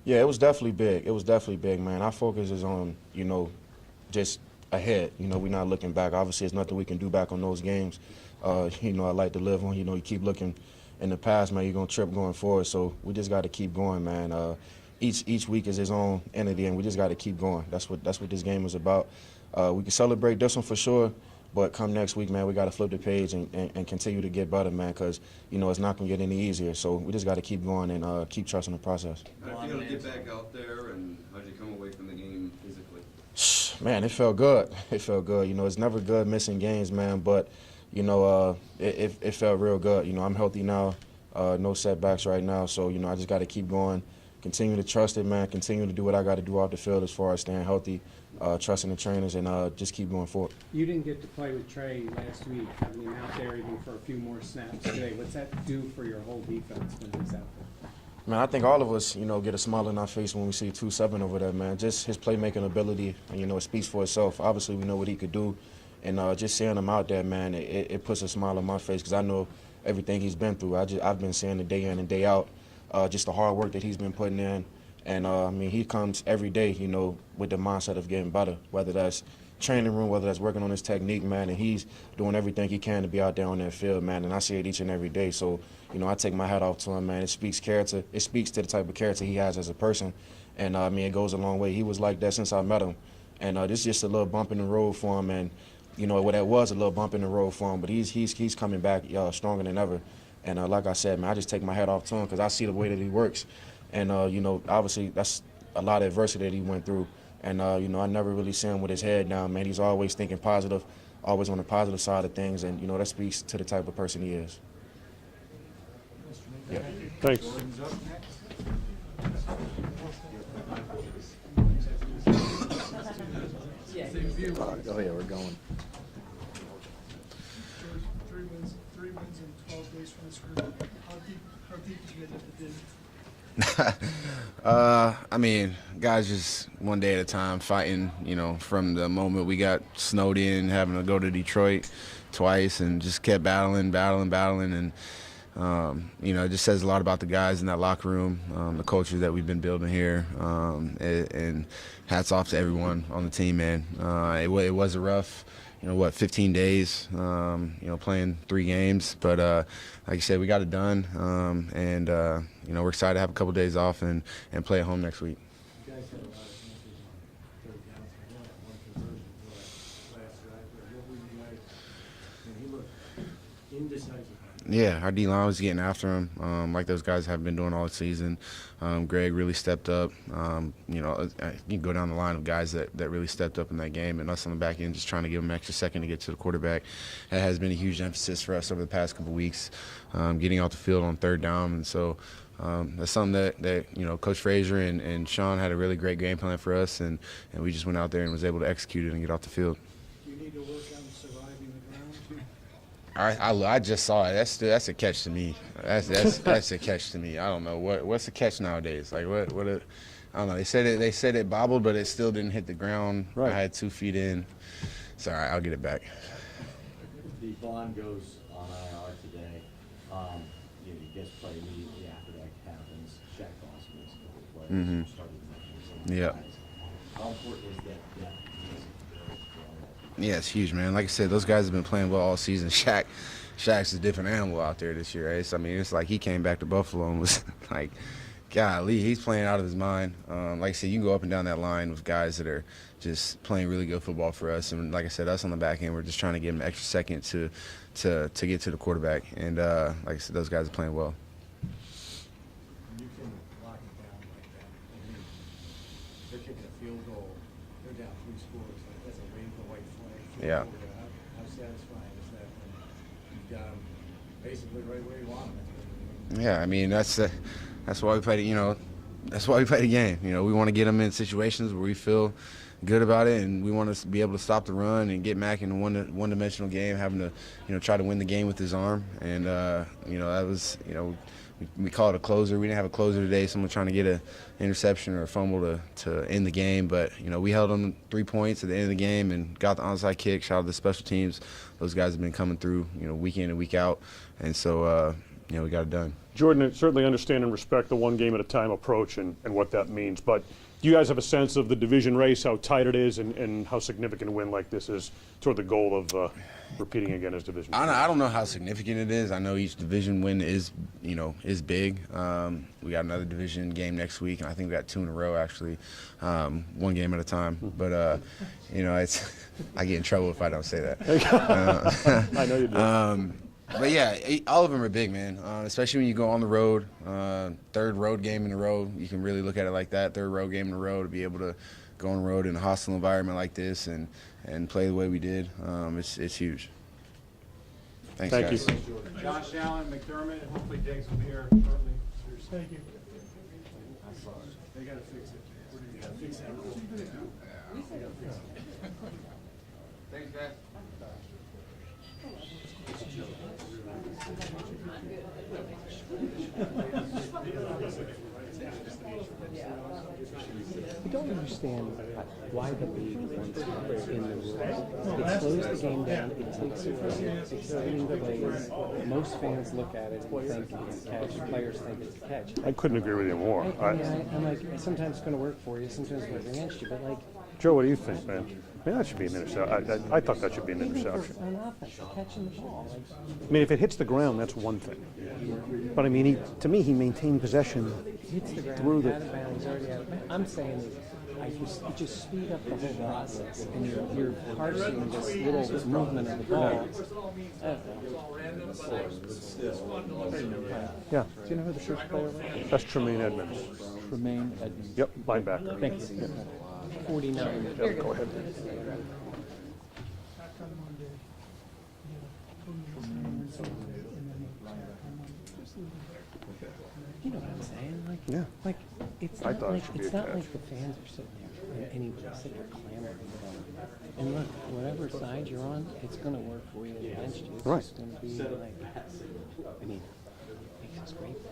Yeah, it was definitely big. It was definitely big, man. Our focus is on, just ahead. We're not looking back. Obviously, there's nothing we can do back on those games. I like to live on, you keep looking in the past, man, you're going to trip going forward. So we just got to keep going, man. Each week is its own entity, and we just got to keep going. That's what this game is about. We can celebrate this one for sure, but come next week, man, we got to flip the page and continue to get better, man, because, it's not going to get any easier. So we just got to keep going and keep trusting the process. How do you get back out there, and how did you come away from the game physically? Man, it felt good. It felt good. It's never good missing games, man, but, it felt real good. I'm healthy now, no setbacks right now, so, I just got to keep going, continue to trust it, man, continue to do what I got to do off the field as far as staying healthy, trusting the trainers, and just keep going forward. You didn't get to play with Trey last week. I mean, out there even for a few more snaps today. What's that do for your whole defense when he's out there? Man, I think all of us, get a smile on our face when we see 2-7 over there, man. Just his playmaking ability, it speaks for itself. Obviously, we know what he could do, and just seeing him out there, man, it puts a smile on my face because I know everything he's been through. I've been seeing it day in and day out, just the hard work that he's been putting in, and he comes every day, with the mindset of getting better, whether that's training room, whether that's working on his technique, man, and he's doing everything he can to be out there on that field, man, and I see it each and every day. So, I take my hat off to him, man. It speaks character. It speaks to the type of character he has as a person, and it goes a long way. He was like that since I met him, and this is just a little bump in the road for him, and that was a little bump in the road for him, but he's coming back stronger than ever, and like I said, man, I just take my hat off to him because I see the way that he works, and obviously that's a lot of adversity that he went through. And, I never really see him with his head down, man. He's always thinking positive, always on the positive side of things, and, that speaks to the type of person he is. Yeah. Thanks. Go ahead, we're going. Three wins in 12 days from this group. How deep did you get into the dig? Guys, just one day at a time, fighting, from the moment we got snowed in, having to go to Detroit twice, and just kept battling, and, it just says a lot about the guys in that locker room, the culture that we've been building here, and hats off to everyone on the team, man. It was a rough, 15 days, playing 3 games. But like you said, we got it done, and we're excited to have a couple days off and play at home next week. You guys had a lot of chances on third downs. I know that one conversion last drive, but what were you guys? He looked indecisive. Yeah, our D-line was getting after him, like those guys have been doing all season. Greg really stepped up. You can go down the line of guys that really stepped up in that game, and us on the back end just trying to give them an extra second to get to the quarterback. That has been a huge emphasis for us over the past couple of weeks, getting off the field on third down. And so that's something that Coach Frazier and Sean had a really great game plan for us, and we just went out there and was able to execute it and get off the field. You need to work on surviving the ground. I just saw it. That's a catch to me. That's a catch to me. I don't know what's the catch nowadays. Like I don't know. They said it bobbled, but it still didn't hit the ground. Right. I had 2 feet in. It's all right. I'll get it back. The bond goes on IR today. You guys play immediately after that happens. Shaq Dawson makes a couple plays. Mhm. Started making some Yeah. guys. How important is that? Yeah, it's huge, man. Like I said, those guys have been playing well all season. Shaq's a different animal out there this year. Right? It's like he came back to Buffalo and was like, golly, he's playing out of his mind. Like I said, you can go up and down that line with guys that are just playing really good football for us. And like I said, us on the back end, we're just trying to give them an extra second to get to the quarterback. And like I said, those guys are playing well. You can lock it down like that. I mean, they're kicking a field goal. They're down 3 scores. Like, that's a wave the white flag. Yeah. How satisfying is that when you've got them basically right where you want them? Yeah, that's why we play. That's why we play the game. We want to get them in situations where we feel good about it, and we want to be able to stop the run and get Mac in a one-dimensional game, having to try to win the game with his arm. And that was we call it a closer. We didn't have a closer today. Someone trying to get an interception or a fumble to end the game, but we held them 3 points at the end of the game and got the onside kick. Shout out to the special teams. Those guys have been coming through week in and week out, and so we got it done. Jordan, I certainly understand and respect the one game at a time approach and what that means, but do you guys have a sense of the division race, how tight it is, and how significant a win like this is toward the goal of repeating again as division? I don't know how significant it is. I know each division win is big. We got another division game next week, and I think we got 2 in a row actually, one game at a time. But it's I get in trouble if I don't say that. I know you do. But yeah, all of them are big, man. Especially when you go on the road, third road game in a row. You can really look at it like that. Third road game in a row, to be able to go on the road in a hostile environment like this and play the way we did. It's huge. Thanks, Thank guys. you. Josh Allen, McDermott, and hopefully Diggs will be here shortly. Thank you. They gotta fix it. They gotta fix that rule. They gotta fix it. Thanks, guys. I don't understand why the league wants to in the rules. It slows the game down, it takes away 16 delays. Most fans look at it and think it's a catch, players think it's a catch. I couldn't agree with you more. I'm like, sometimes it's going to work for you, sometimes it's going to work against you, but like, Joe, what do you think, man? I mean, that should be an interception. I thought that should be an even interception. on offense, catching the ball, like, I mean, if it hits the ground, that's one thing. But I mean, to me, he maintained possession hits the ground, through out of bounds, already out of bounds. I'm saying it just speed up the whole process, and you're parsing this little movement of the ball. Yeah, Do you know who the first player was? that's Tremaine Edmonds. Tremaine Edmonds. Yep, linebacker. Thank you. 49. Yep, go ahead. You know what I'm saying? Like, Yeah. like it's I not thought it like should be it's a not catch. like the fans are sitting there and anybody sitting there clamoring for them. And look, whatever side you're on, it's going to work for you against you. It's Right. just going to be like, I mean, makes us great for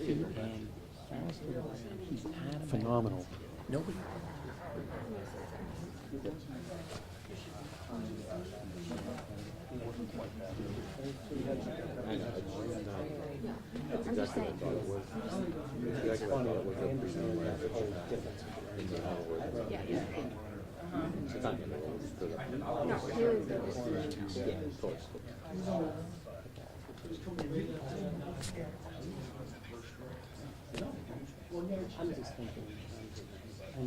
him. And falls to the ground. He's out of Phenomenal. bounds. Nobody. I'm just thinking. I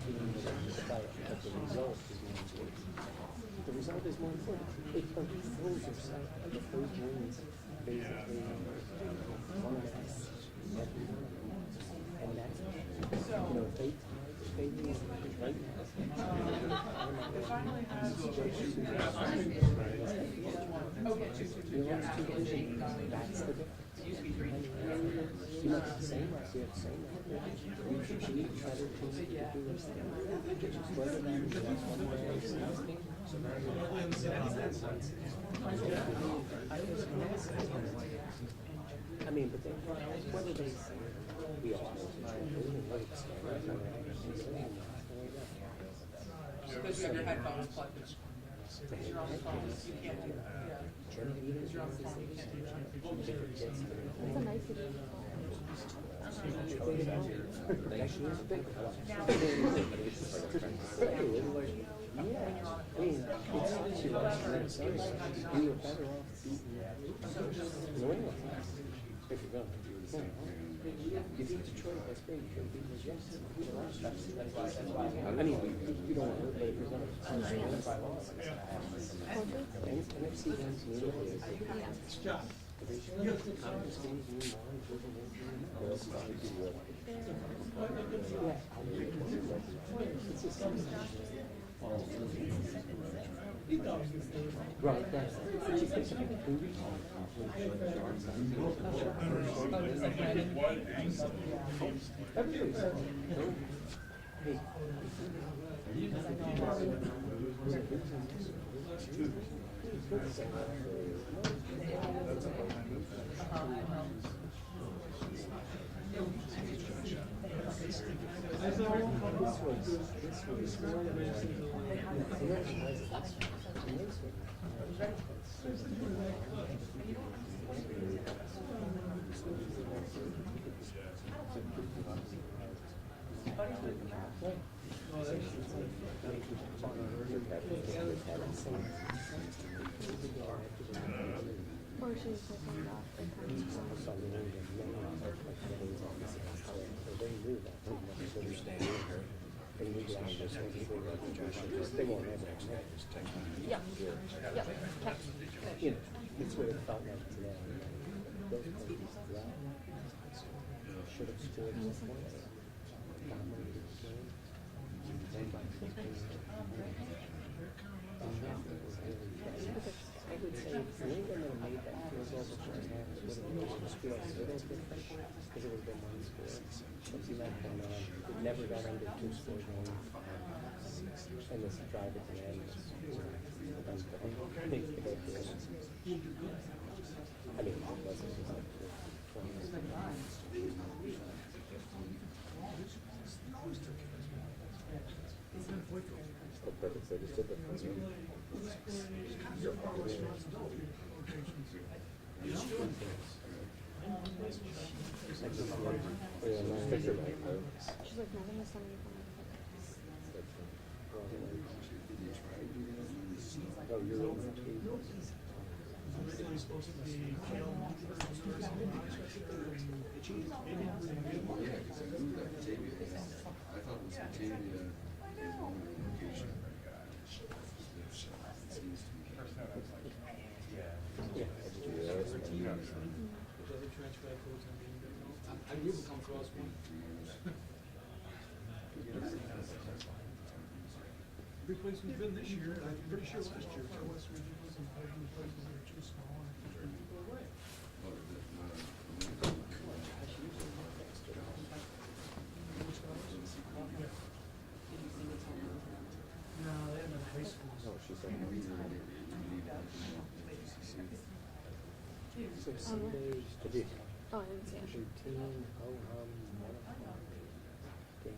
know. The result is more important. If the rules are set, if those wins basically one of us, and that's, if they tie stadium right that's the difference. You know, it's the same, we have the same record. We should beat better teams to do this thing. Whether that's one way or the other. I mean, but they, whether they say we all Because you have your headphones plugged in. Because you're on the phone, you can't do that. Yeah. Because you're on the phone, you can't do that. It's a nice little yeah, I mean, it's you were better off beating New England if you're going to. You beat Detroit, that's great. You beat the Jets. That's why. I mean, you don't want to, but if you're going to by loss, NFC games usually is right, that's or she's looking off the yeah. Yep. You know, it's what it felt like today. Those players should have scored more points. Dominated the game. I would say if New England had made that field goal before half, it would have made the score a little different because it would have been one score. But see that going on, it never got under 2-score game. And this drive at the end was I mean, it wasn't just like 20 the purpose they just did the She's like, no, I'm gonna send you oh, you're over. It's supposed to be Kale. I thought it was Batavia. I knew it would come across me. Every place we've been this year, I'm pretty sure last year, so West Region was in places that are too small and turn people away. No, they haven't been high school. No, she said. So Sunday, oh, I didn't see it. 18, game.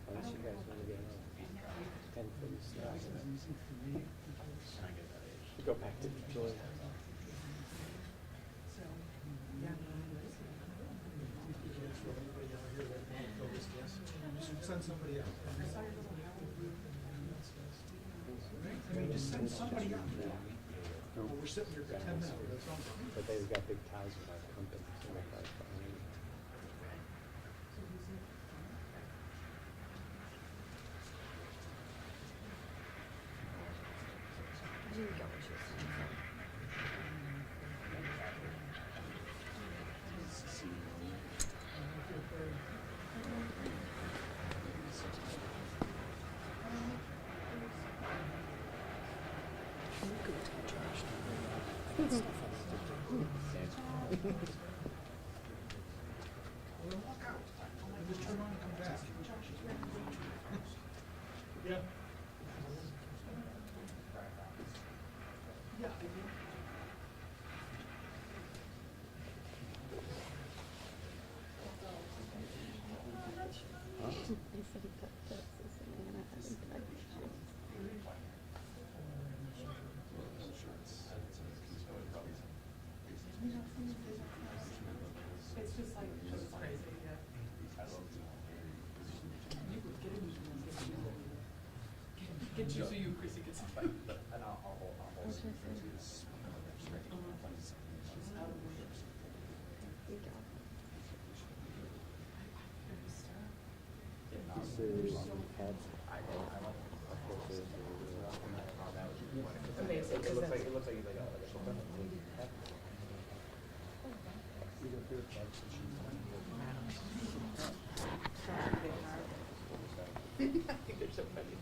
Unless you guys want to get on 10 for the stars. Go back to Detroit. Send somebody out. I mean, just send somebody out there. Well, we're sitting here for 10 minutes. That's all. But they've got big ties with our company. So they're like, I didn't get what she was saying. Well, walk out and just turn around and come back. Yeah. Yeah. They said he put Texas in and I haven't touched it. It's just like, it's crazy, yeah. Get you so you, Chrissy, get some fight. What's your thing? You got it. Amazing, because that's. I think they're so funny.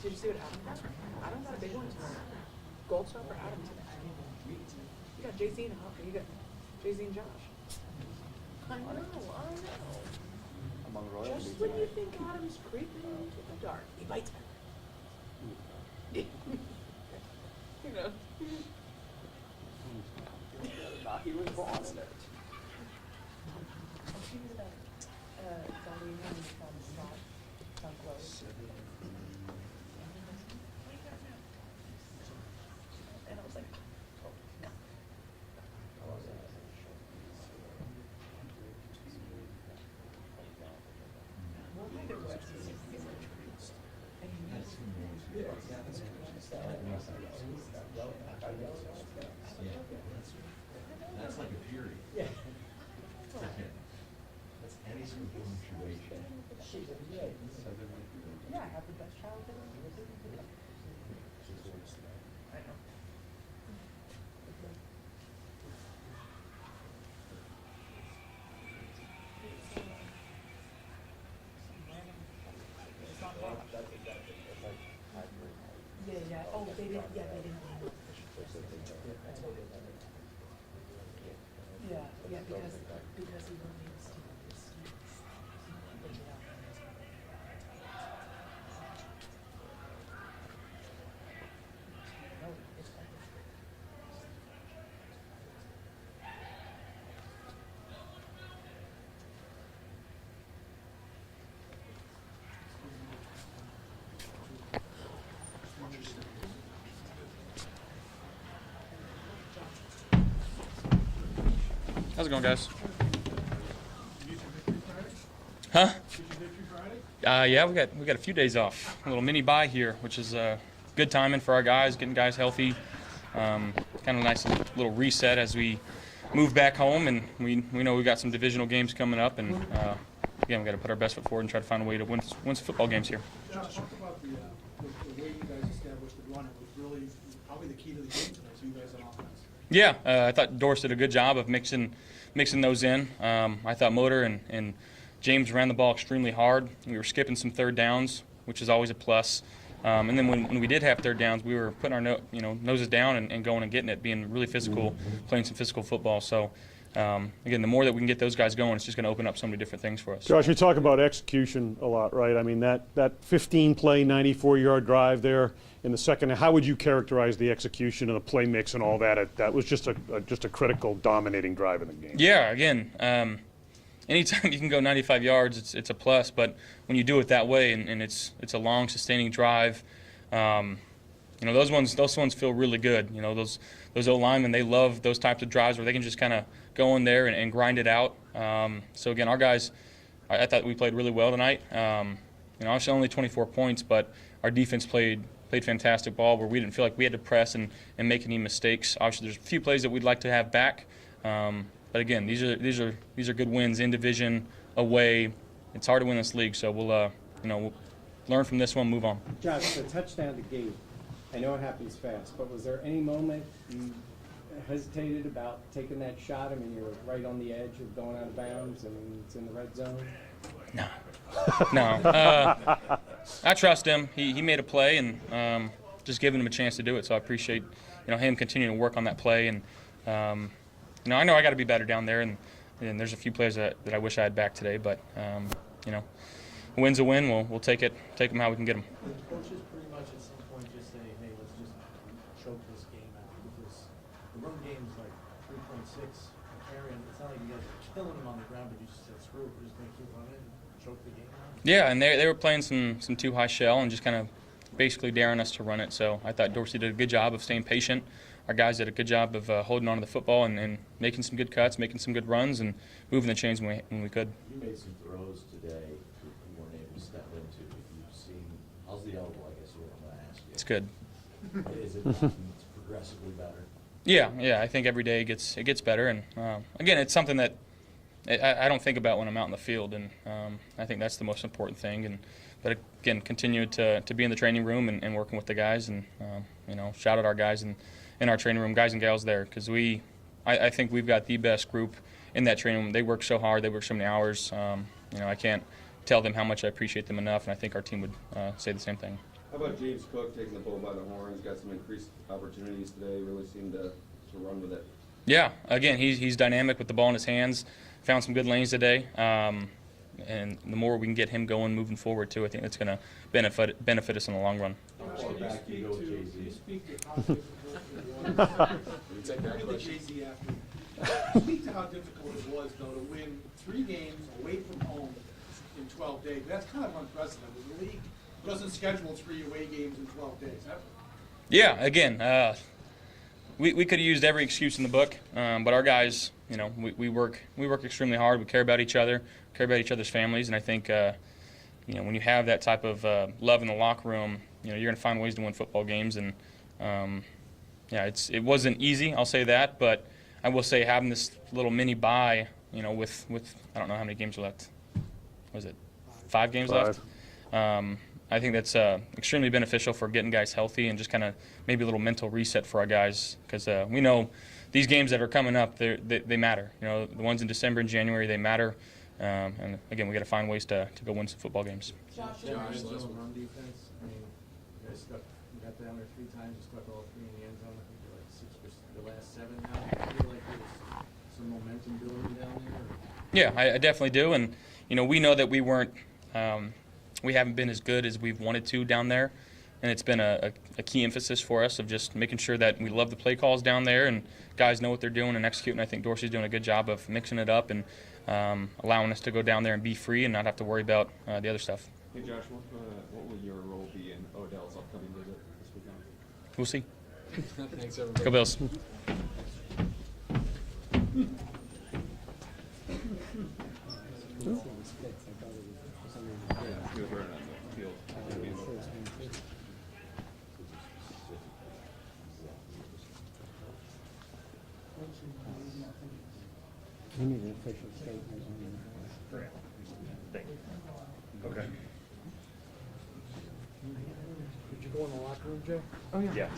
Did you see what Adam got? Adam got a big one tonight. Gold star for Adam tonight. You got Jay-Z and Hopper. You got Jay-Z and Josh. I know. Just when you think Adam's creeping into the dark, he bites back. You know. He was born in it. She was about Dolly from Scott Close. And I was like, oh, no. Well, neither was. That's like a fury. Yeah. That's any sort of punctuation. Yeah, I have the best childhood. I know. It's not hot. Yeah, yeah. Oh, they didn't. Yeah, they didn't. Yeah, yeah, because he really needs to. No, it's fine. How's it going, guys? Huh? Yeah, we got a few days off. A little mini bye here, which is good timing for our guys, getting guys healthy. Kind of a nice little reset as we move back home, and we know we've got some divisional games coming up, and again, we got to put our best foot forward and try to find a way to win some football games here. Josh, talk about the way you guys established the run. It was really probably the key to the game tonight, so you guys on offense. Yeah, I thought Doris did a good job of mixing those in. I thought Motor and James ran the ball extremely hard. We were skipping some third downs, which is always a plus. And then when we did have third downs, we were putting our noses down and going and getting it, being really physical, playing some physical football. So again, the more that we can get those guys going, it's just going to open up so many different things for us. Josh, you talk about execution a lot, right? I mean, that 15-play, 94-yard drive there in the second, how would you characterize the execution and the play mix and all that? That was just a critical, dominating drive in the game. Yeah, again, anytime you can go 95 yards, it's a plus. But when you do it that way and it's a long, sustaining drive, those ones feel really good. Those O linemen, they love those types of drives where they can just kind of go in there and grind it out. So again, our guys, I thought we played really well tonight. Obviously only 24 points, but our defense played fantastic ball where we didn't feel like we had to press and make any mistakes. Obviously, there's a few plays that we'd like to have back. But again, these are good wins in division, away. It's hard to win this league, so we'll learn from this one, move on. Josh, the touchdown to Gabe, I know it happens fast, but was there any moment you hesitated about taking that shot? I mean, you're right on the edge of going out of bounds and it's in the red zone. No. I trust him. He made a play and just giving him a chance to do it. So I appreciate him continuing to work on that play. And I know I got to be better down there, and there's a few plays that I wish I had back today. But a win's a win. We'll take them how we can get them. Coaches pretty much at some point just say, hey, let's just choke this game out, because the run game's like 3.6 a carry, and it's not like you guys are killing them on the ground, but you just said, screw it, we're just going to keep running and choke the game out. Yeah, and they were playing some too high shell and just kind of basically daring us to run it. So I thought Dorsey did a good job of staying patient. Our guys did a good job of holding on to the football and making some good cuts, making some good runs, and moving the chains when we could. You made some throws today that you weren't able to step into. You've seen, how's the elbow, I guess is what I'm going to ask you. It's good. Is it it's progressively better? Yeah. I think every day it gets better, and again, it's something that I don't think about when I'm out in the field, and I think that's the most important thing. But again, continue to be in the training room and working with the guys, and shout out our guys in our training room, guys and gals there, because I think we've got the best group in that training room. They work so hard, they work so many hours. I can't tell them how much I appreciate them enough, and I think our team would say the same thing. How about James Cook taking the bull by the horns? Got some increased opportunities today. Really seemed to run with it. Yeah, again, he's dynamic with the ball in his hands. Found some good lanes today. And the more we can get him going moving forward too, I think that's going to benefit us in the long run. Back you go, Jay-Z. Speak to how difficult it was, though, to win 3 games away from home in 12 days. That's kind of unprecedented. The league doesn't schedule 3 away games in 12 days. Yeah, again, we could have used every excuse in the book, but our guys, we work extremely hard. We care about each other, care about each other's families, and I think when you have that type of love in the locker room, you're going to find ways to win football games. And it wasn't easy, I'll say that, but I will say having this little mini bye, with I don't know how many games are left. Was it 5 games left? I think that's extremely beneficial for getting guys healthy and just kind of maybe a little mental reset for our guys, because we know these games that are coming up, they matter. The ones in December and January, they matter. And again, we got to find ways to go win some football games. Josh, run defense. I mean, you guys got down there 3 times, you stuck all 3 in the end zone. I think you're like 6% the last 7 now. I feel like there's some momentum building down there. Yeah, I definitely do, and we know that we haven't been as good as we've wanted to down there, and it's been a key emphasis for us of just making sure that we love the play calls down there and guys know what they're doing and executing. I think Dorsey's doing a good job of mixing it up and allowing us to go down there and be free and not have to worry about the other stuff. Hey Josh, what will your role be in Odell's upcoming visit this weekend? We'll see. Thanks, everybody. Go Bills. We need an official statement on that. Thank you. Okay. Did you go in the locker room, Jay? Oh, yeah. Yeah.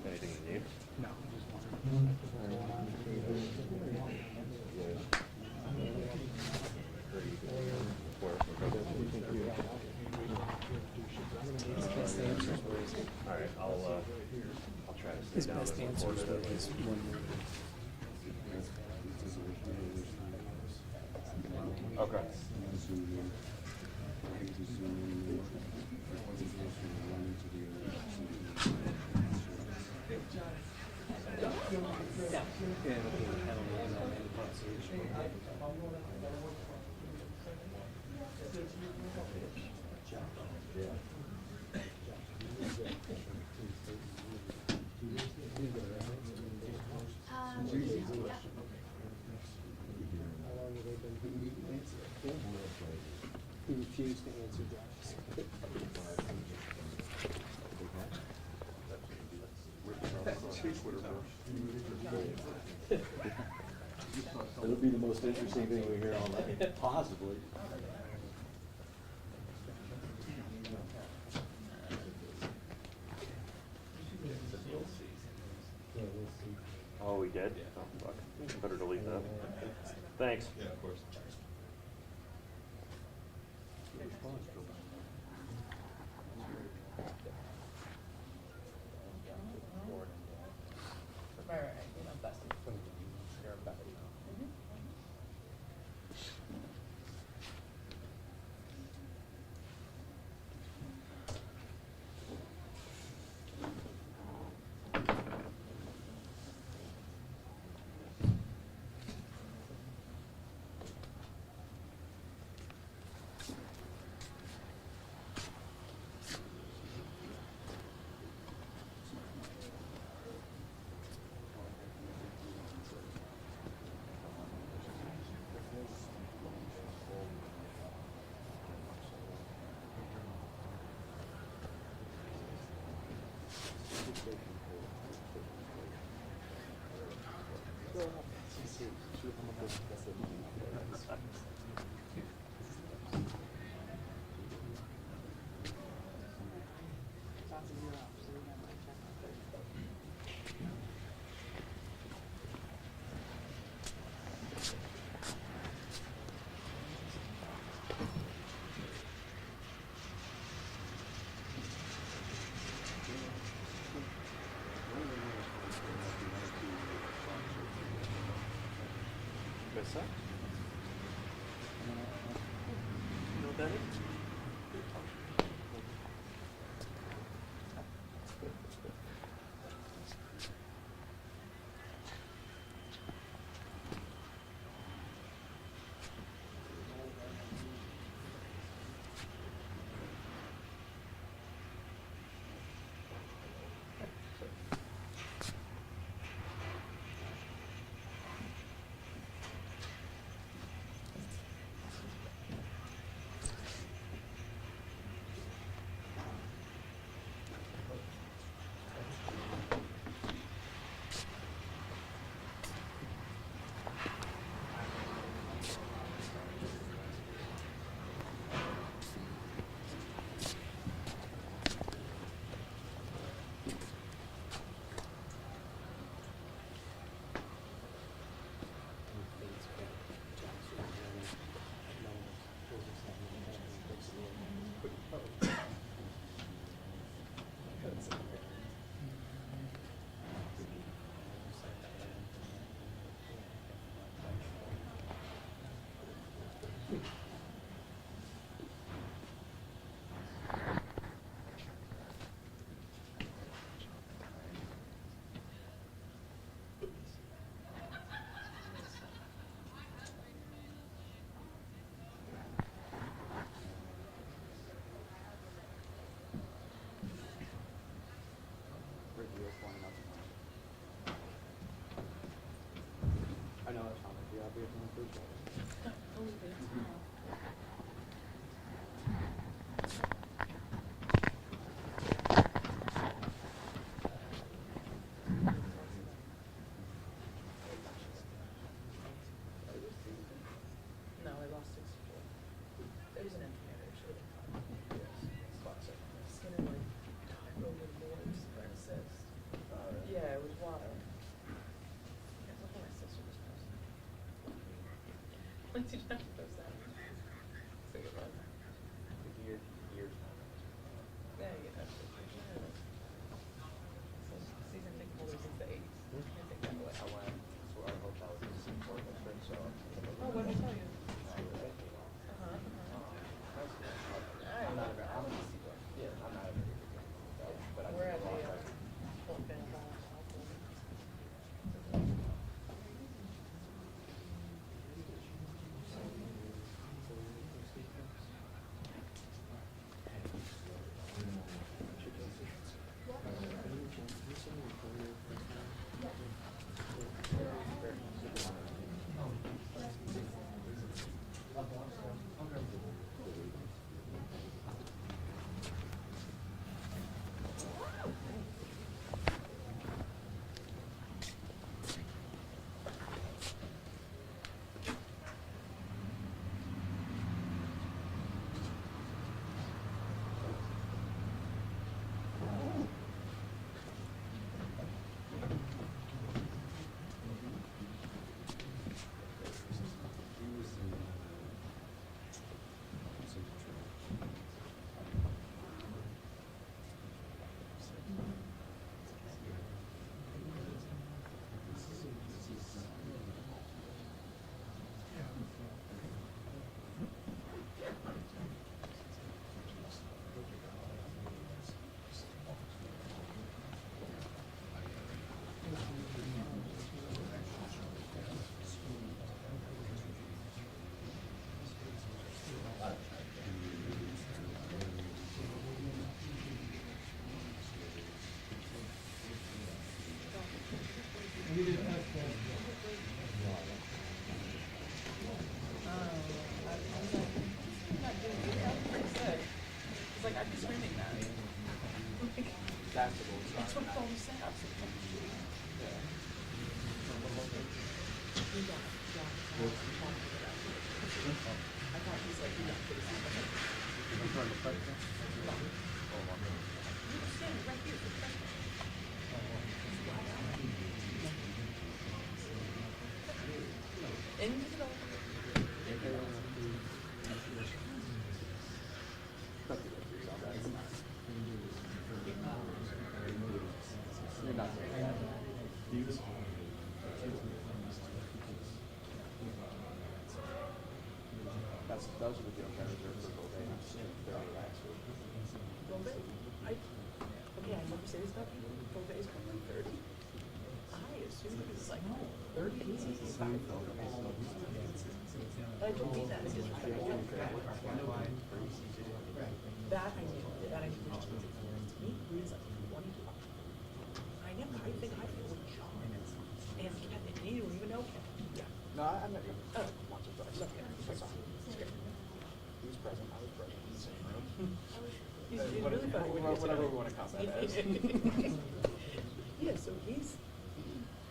Anything you need? No. All right, I'll try to stay His down best as answer important was as- his one. Okay. He refused to answer Josh's. It'll be the most interesting thing we hear all night, possibly. Oh, we did? Oh, fuck. Better delete that. Thanks. Yeah, of course. What's that? You know what that is? I know that's not like the obvious one for each other. No, I lost 64. There's an engineer actually. Skinner like wrote the boards for an assist. Yeah, it was wild. I thought my sister was posting. When did you have to post that? So good one. Years. Yeah, you know. So season ticket holders since the 80s. Can't take that away. I went to our hotel with this important friend, so. Oh, what did I tell you? I'm not a very, I'm, yeah, I'm not a very good guy, but I We're at think the a lot of Fulton County. Like, I'd be screaming that. That's the goal. That's what phone sounds. Those are the deal carriers for Golden. Very last week. Okay, I never say this about people. Golden is probably 30. I assume he's like 30. I don't mean that as disrespectful. That I knew. That I knew. Me, he's like 22. I never. I think I feel with John and Kevin. And you don't even know Kevin. Yeah. No, I met him. Oh. Once or twice. Okay. I saw him. It's great. He was present. I was present in the same room. He's really funny when he gets Whatever it. we want to call that as. Yeah, so he's.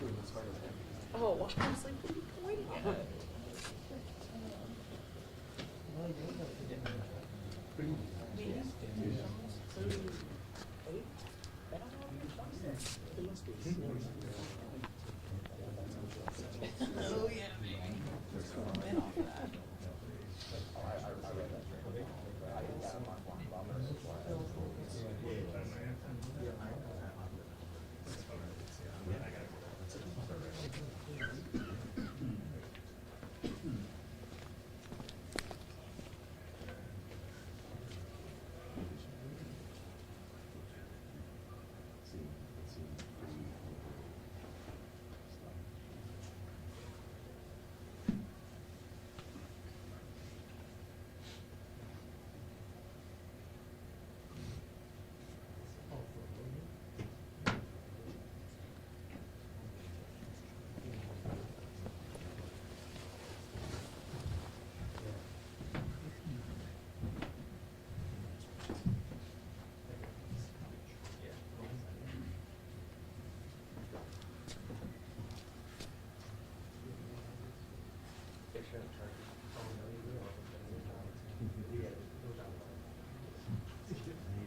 Doing this part of him. Oh, wow. I was like, what are you pointing at? Oh, yeah. Been off that.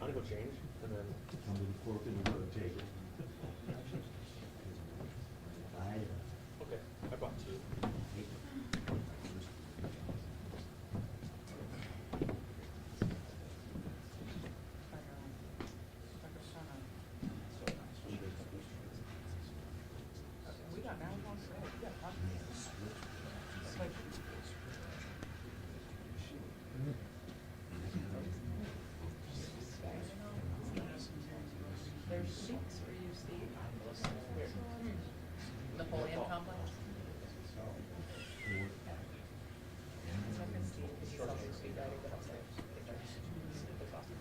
I'm gonna go change and then. Okay, I bought two. We got marathons today. We got podcasts. Like, there's seats for you, Steve. Where? Napoleon Complex. So I can Steve, because he's also speed riding, but also it's awesome.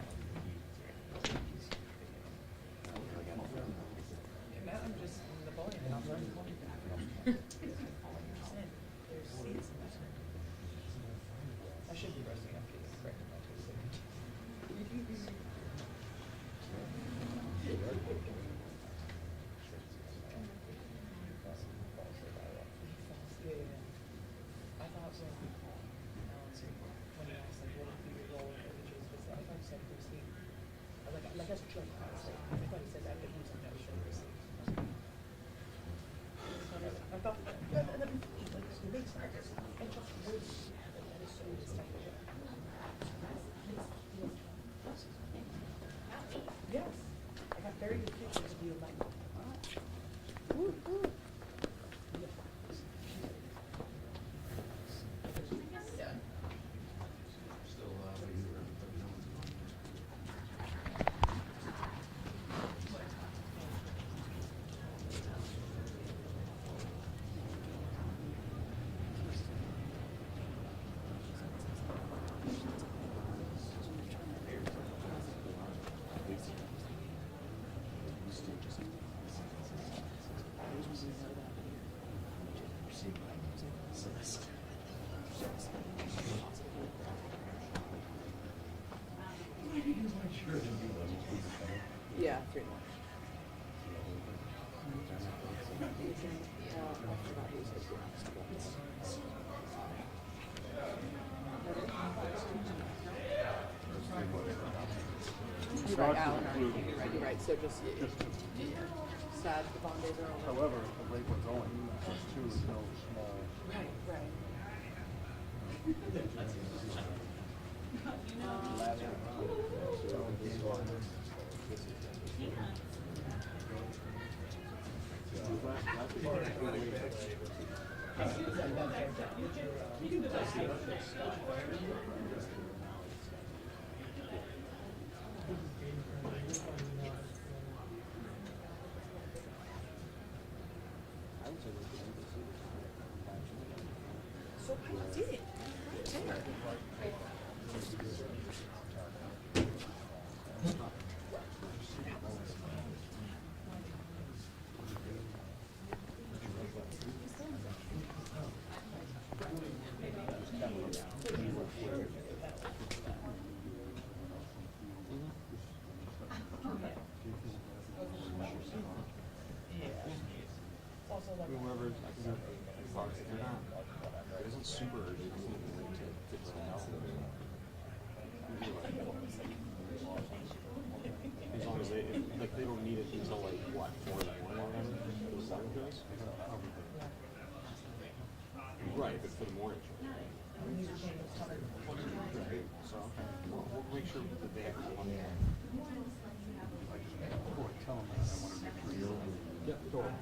And now I'm just Napoleon, and I'll learn Napoleon. There's seats in there. I should be resting up to the correct amount of I thought so. When he asked like what would be your role in images, I thought he said receipt. I was like that's true. Honestly, I thought he said that, but he was like no, he said receipt. I thought You're right, Allen, you're right, so just, sad the bond days are over. However, the rate we're going, plus two is no small. Right, right. So I did. Whoever, it isn't super urgent to fix the house. As long as they don't need it until like what, 4 in the morning or whatever, those 7 guys? Right, but for the morning show. Right, so we'll make sure that they have one. Tell them that I want to make sure you're. Yep, totally.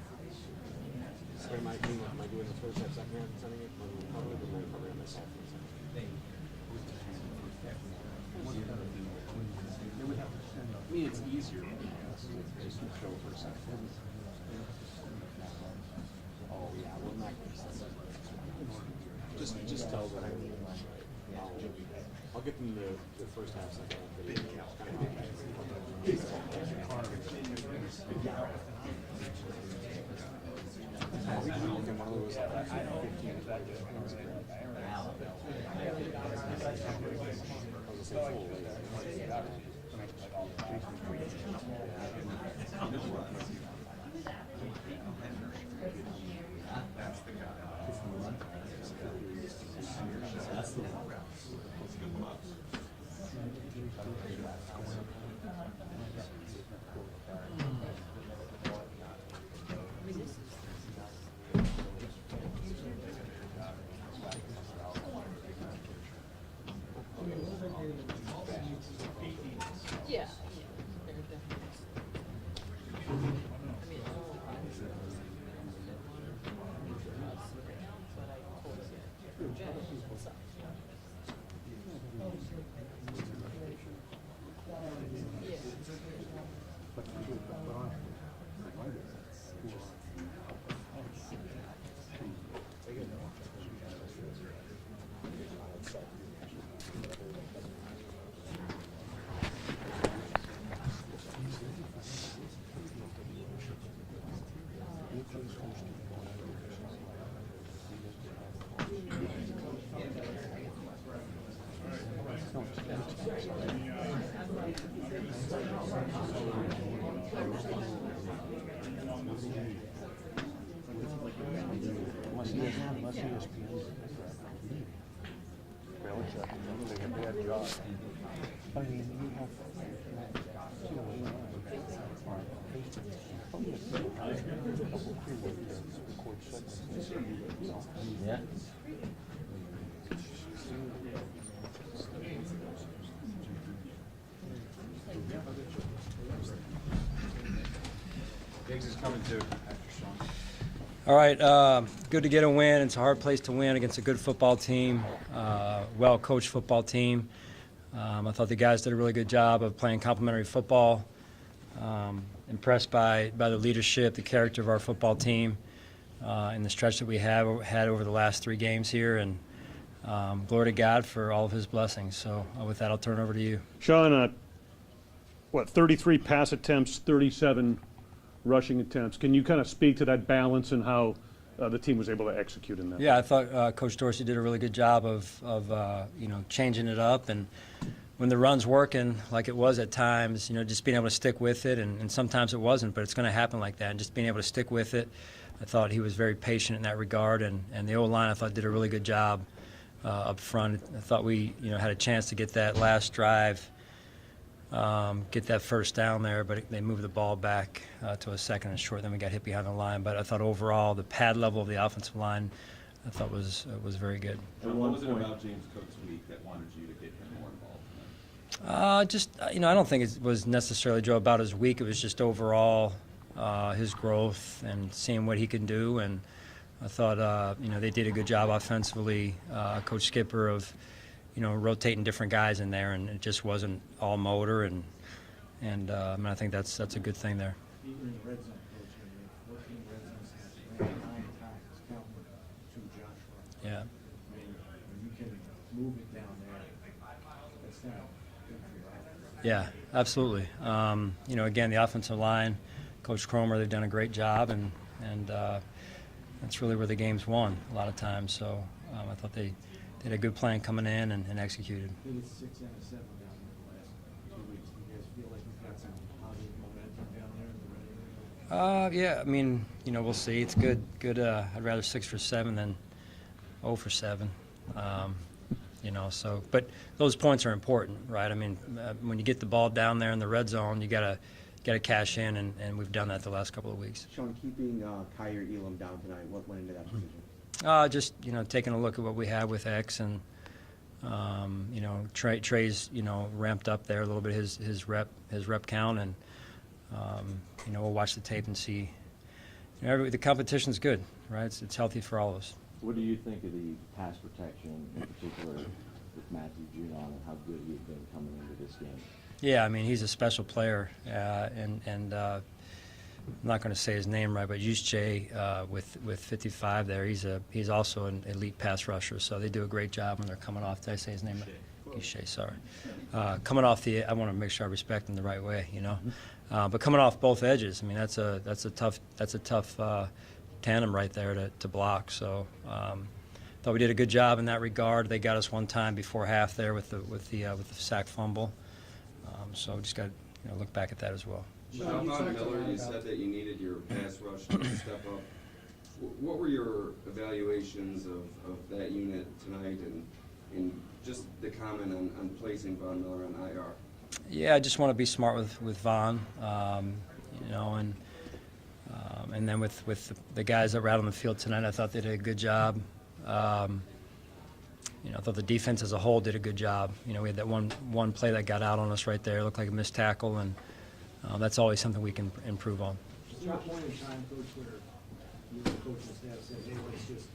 So am I doing the first half, second half, sending it, or probably on this half? I mean, it's easier. Just show for a second. Oh yeah, well in that case, just tell them. I'll get them the first half, second half. Yeah. Yeah. Biggs is coming too. All right, good to get a win. It's a hard place to win against a good football team, well-coached football team. I thought the guys did a really good job of playing complementary football. Impressed by the leadership, the character of our football team, and the stretch that we had over the last 3 games here. And glory to God for all of His blessings. So with that, I'll turn it over to you. Sean, 33 pass attempts, 37 rushing attempts. Can you kind of speak to that balance and how the team was able to execute in that? Yeah, I thought Coach Dorsey did a really good job of changing it up, and when the run's working like it was at times, just being able to stick with it, and sometimes it wasn't, but it's going to happen like that, and just being able to stick with it. I thought he was very patient in that regard, and the O-line I thought did a really good job up front. I thought we had a chance to get that last drive get that first down there, but they moved the ball back to a second and short. Then we got hit behind the line. But I thought overall the pad level of the offensive line, I thought was very good. And what was it about James Cook's week that wanted you to get him more involved tonight? I don't think it was necessarily, Joe, about his week. It was just overall his growth and seeing what he can do. And I thought, they did a good job offensively. Coach Skipper of, rotating different guys in there, and it just wasn't all motor. And I think that's a good thing there. Even in the red zone, Coach, I mean, 14 red zone snaps, ran 9 times, counting 2 Josh runs. Yeah. I mean, when you can move it down there, that's not good for your offense. Yeah, absolutely. Again, the offensive line, Coach Cromer, they've done a great job, and that's really where the game's won a lot of times. So I thought they had a good plan coming in and executed. I think it's 6 out of 7 down there the last 2 weeks. Do you guys feel like you've got some positive momentum down there in the red zone? Yeah, we'll see. It's good. I'd rather 6 for 7 than 0 for 7. But those points are important, right? I mean, when you get the ball down there in the red zone, you gotta cash in, and we've done that the last couple of weeks. Sean, keeping Kyer Elam down tonight, what went into that decision? Just taking a look at what we have with X, and Trey's ramped up there a little bit, his rep count, and we'll watch the tape and see. The competition's good, right? It's healthy for all of us. What do you think of the pass protection, in particular with Matthew Judon, and how good he had been coming into this game? Yeah, I mean, he's a special player, and I'm not going to say his name right, but Yuschay with 55 there, he's also an elite pass rusher, so they do a great job when they're coming off. Did I say his name? Yuschay, sorry. Coming off I want to make sure I respect him the right way, but coming off both edges, I mean, that's a tough tandem right there to block. So thought we did a good job in that regard. They got us one time before half there with the sack fumble. So we just got to look back at that as well. Sean Miller, you said that you needed your pass rush to step up. What were your evaluations of that unit tonight, and just the comment on placing Von Miller on IR? Yeah, I just want to be smart with Von, and then with the guys that were out on the field tonight, I thought they did a good job. I thought the defense as a whole did a good job. We had that one play that got out on us right there. It looked like a missed tackle, and that's always something we can improve on. Is there a point in time, Coach, where you and the coaching staff said, hey, let's just,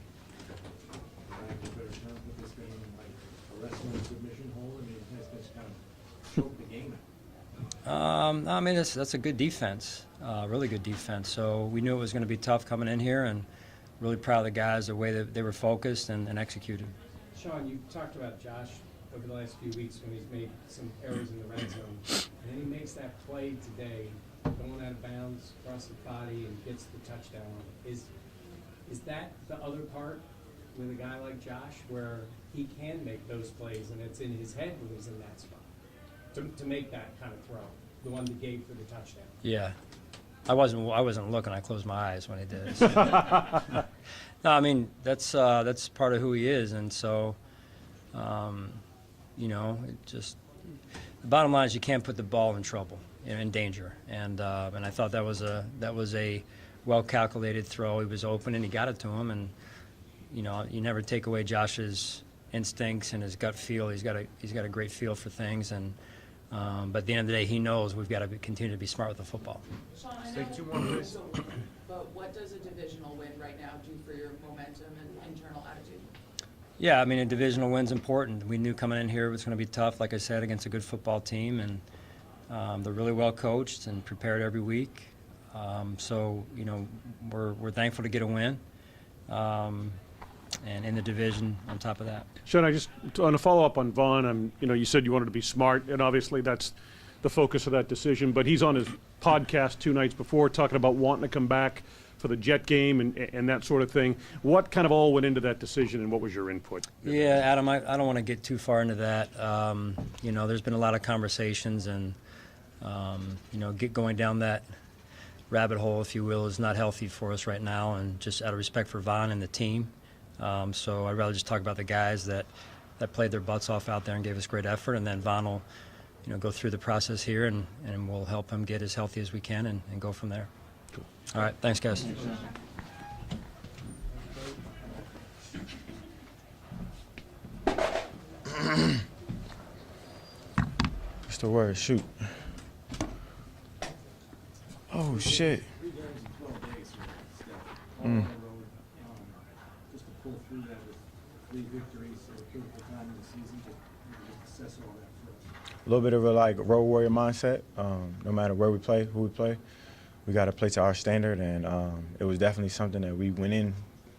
for lack of a better term, put this game in like a wrestling submission hold? I mean, that's just kind of choke the game out. I mean, that's a good defense, really good defense. So we knew it was going to be tough coming in here, and really proud of the guys, the way that they were focused and executed. Sean, you talked about Josh over the last few weeks when he's made some errors in the red zone, and then he makes that play today, going out of bounds, across the body, and gets the touchdown. Is that the other part with a guy like Josh, where he can make those plays, and it's in his head when he's in that spot to make that kind of throw, the one that gave for the touchdown? Yeah, I wasn't looking. I closed my eyes when he did it. So. No, I mean that's part of who he is, and so it just the bottom line is you can't put the ball in trouble, in danger, and I thought that was a well calculated throw. He was open and he got it to him, and you never take away Josh's instincts and his gut feel. He's got a great feel for things, and but at the end of the day, he knows we've got to continue to be smart with the football. Sean, I know but what does a divisional win right now do for your momentum and internal attitude? Yeah, I mean, a divisional win's important. We knew coming in here it was going to be tough, like I said, against a good football team, and they're really well coached and prepared every week. So we're thankful to get a win, and in the division on top of that. Sean, I just on a follow up on Vaughn, you said you wanted to be smart, and obviously that's the focus of that decision. But he's on his podcast 2 nights before talking about wanting to come back for the Jet game and that sort of thing. What kind of all went into that decision, and what was your input? Yeah, Adam, I don't want to get too far into that. There's been a lot of conversations, and going down that rabbit hole, if you will, is not healthy for us right now, and just out of respect for Vaughn and the team. So I'd rather just talk about the guys that played their butts off out there and gave us great effort, and then Vaughn will go through the process here, and we'll help him get as healthy as we can and go from there. Cool. All right, thanks, guys. What's the word? Shoot. Oh, shit. 3 games in 12 days, Steph, all on the road. Just to pull through that with 3 victories at a critical time in the season, just assess all that for us. A little bit of a road warrior mindset. No matter where we play, who we play, we got to play to our standard, and it was definitely something that we went in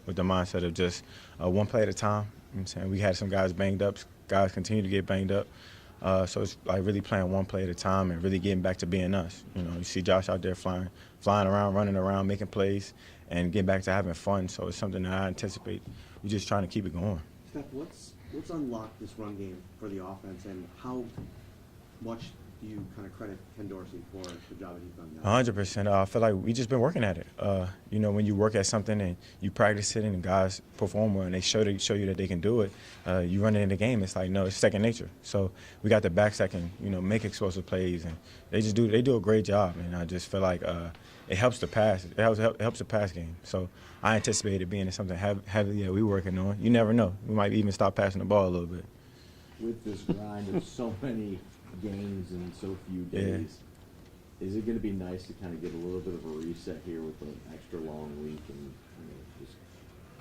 with the mindset of just one play at a time. You know what I'm saying? We had some guys banged up. Guys continue to get banged up. So it's like really playing one play at a time and really getting back to being us. You see Josh out there flying around, running around, making plays, and getting back to having fun. So it's something that I anticipate. We're just trying to keep it going. Steph, what's unlocked this run game for the offense, and how much do you kind of credit Ken Dorsey for the job that he's done now? 100%. I feel like we just been working at it. When you work at something and you practice it and guys perform well and they show you that they can do it, you run it in the game. It's like, no, it's second nature. So we got the backs that can, make explosive plays, and they do a great job. And I just feel like it helps the pass. It helps the pass game. So I anticipate it being something heavy that we're working on. You never know. We might even stop passing the ball a little bit. With this grind of so many games in so few days, is it going to be nice to kind of get a little bit of a reset here with an extra long week and just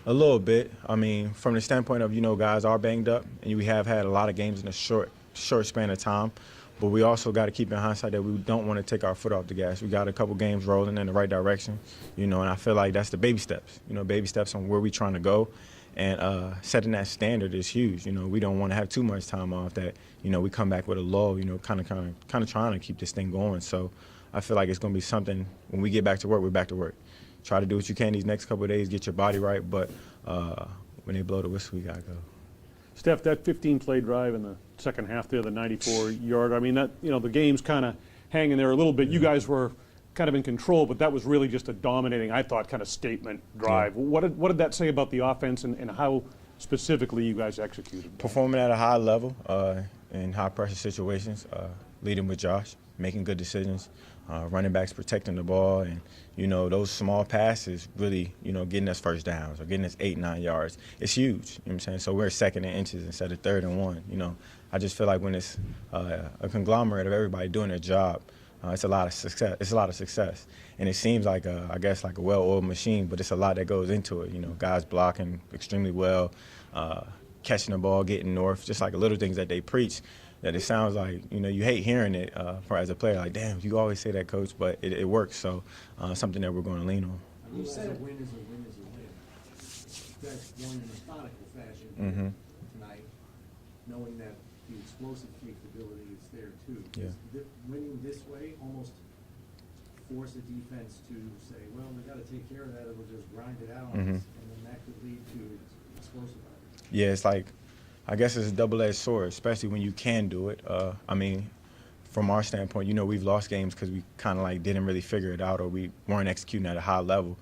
a little bit. I mean, from the standpoint of guys are banged up, and we have had a lot of games in a short span of time. But we also got to keep in hindsight that we don't want to take our foot off the gas. We got a couple games rolling in the right direction, and I feel like that's the baby steps. Baby steps on where we're trying to go. And setting that standard is huge. We don't want to have too much time off that, we come back with a lull, kind of trying to keep this thing going. So I feel like it's going to be something, when we get back to work, we're back to work. Try to do what you can these next couple of days, get your body right, but when they blow the whistle, we got to go. Steph, that 15-play drive in the second half there, the 94-yard, I mean, that the game's kind of hanging there a little bit. You guys were kind of in control, but that was really just a dominating, I thought, kind of statement drive. Yeah. What did that say about the offense and how specifically you guys executed? Performing at a high level in high-pressure situations, leading with Josh, making good decisions, running backs protecting the ball, and, those small passes really, getting us first downs or getting us 8-9 yards. It's huge, you know what I'm saying? So we're second in inches instead of third and one, I just feel like when it's a conglomerate of everybody doing their job, it's a lot of success. It's a lot of success, and it seems like I guess like a well-oiled machine, but it's a lot that goes into it. Guys blocking extremely well, catching the ball, getting north, just like the little things that they preach. That it sounds like you hate hearing it as a player. Like, damn, you always say that, coach, but it works. So something that we're going to lean on. You said a win is a win is a win. You guys won in methodical fashion tonight, knowing that the explosive capability is there too. Yeah. Does winning this way almost force the defense to say, well, we got to take care of that, or we'll just grind it out, and then that could lead to explosive items. Yeah, it's like, I guess it's a double-edged sword, especially when you can do it. I mean, from our standpoint, we've lost games because we kind of like didn't really figure it out, or we weren't executing at a high level.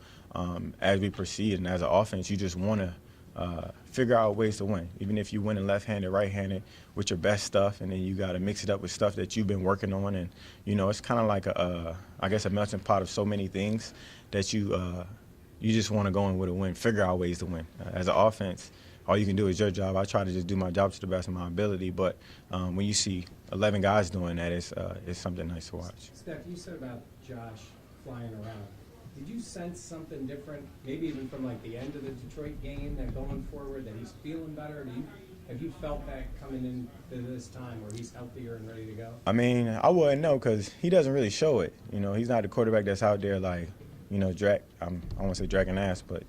As we proceed and as an offense, you just want to figure out ways to win. Even if you win in left-handed, right-handed with your best stuff, and then you got to mix it up with stuff that you've been working on. And, it's kind of like I guess a melting pot of so many things that you just want to go in with a win, figure out ways to win. As an offense, all you can do is your job. I try to just do my job to the best of my ability, but when you see 11 guys doing that, it's something nice to watch. Steph, you said about Josh flying around. Did you sense something different, maybe even from like the end of the Detroit game, that going forward, that he's feeling better? Have you felt that coming into this time where he's healthier and ready to go? I mean, I wouldn't know because he doesn't really show it. He's not a quarterback that's out there like, I want to say dragging ass, but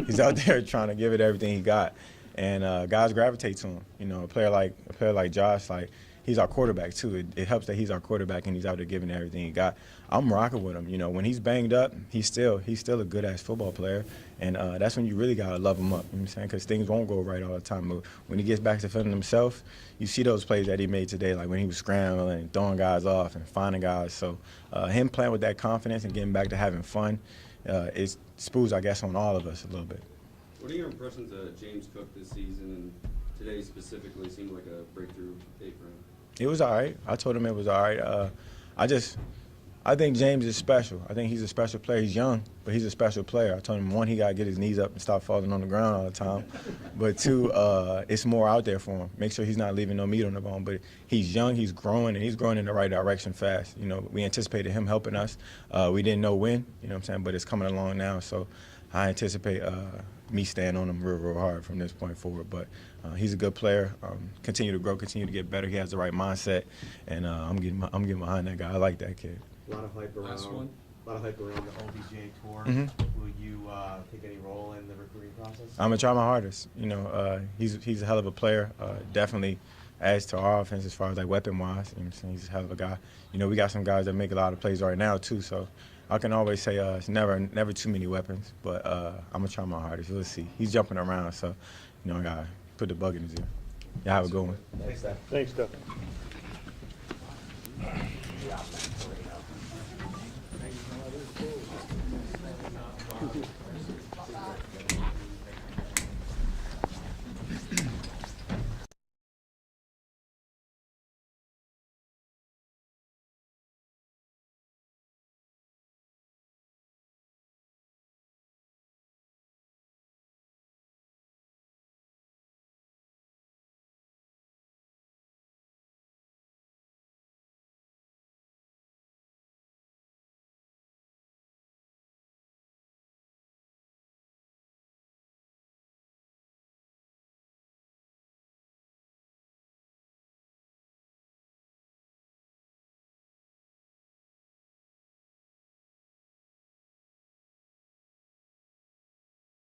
he's out there trying to give it everything he got, and guys gravitate to him. A player like Josh, like he's our quarterback too. It helps that he's our quarterback and he's out there giving everything he got. I'm rocking with him. When he's banged up, he's still a good ass football player, and that's when you really gotta love him up. You know what I'm saying? Because things won't go right all the time. But when he gets back to feeling himself, you see those plays that he made today, like when he was scrambling and throwing guys off and finding guys. So him playing with that confidence and getting back to having fun, it spools, I guess, on all of us a little bit. What are your impressions of James Cook this season, and today specifically seemed like a breakthrough day for him? It was all right. I told him it was all right. I think James is special. I think he's a special player. He's young, but he's a special player. I told him, one, he got to get his knees up and stop falling on the ground all the time. But two, it's more out there for him. Make sure he's not leaving no meat on the bone. But he's young, he's growing, and he's growing in the right direction fast. You know, we anticipated him helping us. We didn't know when, you know what I'm saying, but it's coming along now. So I anticipate me staying on him real, real hard from this point forward. But he's a good player. Continue to grow, continue to get better. He has the right mindset, and I'm getting behind that guy. I like that kid. A lot of hype around. A lot of hype around the OBJ tour. Mm-hmm. Will you take any role in the recruiting process? I'm gonna try my hardest. You know, he's a hell of a player. Definitely adds to our offense as far as like weapon wise. You know what I'm saying? He's a hell of a guy. You know, we got some guys that make a lot of plays right now too. So I can always say it's never too many weapons. But I'm gonna try my hardest. We'll see. He's jumping around, so you know I gotta put the bug in his ear. Y'all have a good one. Thanks, Steph. Thanks, Steph. Thank you.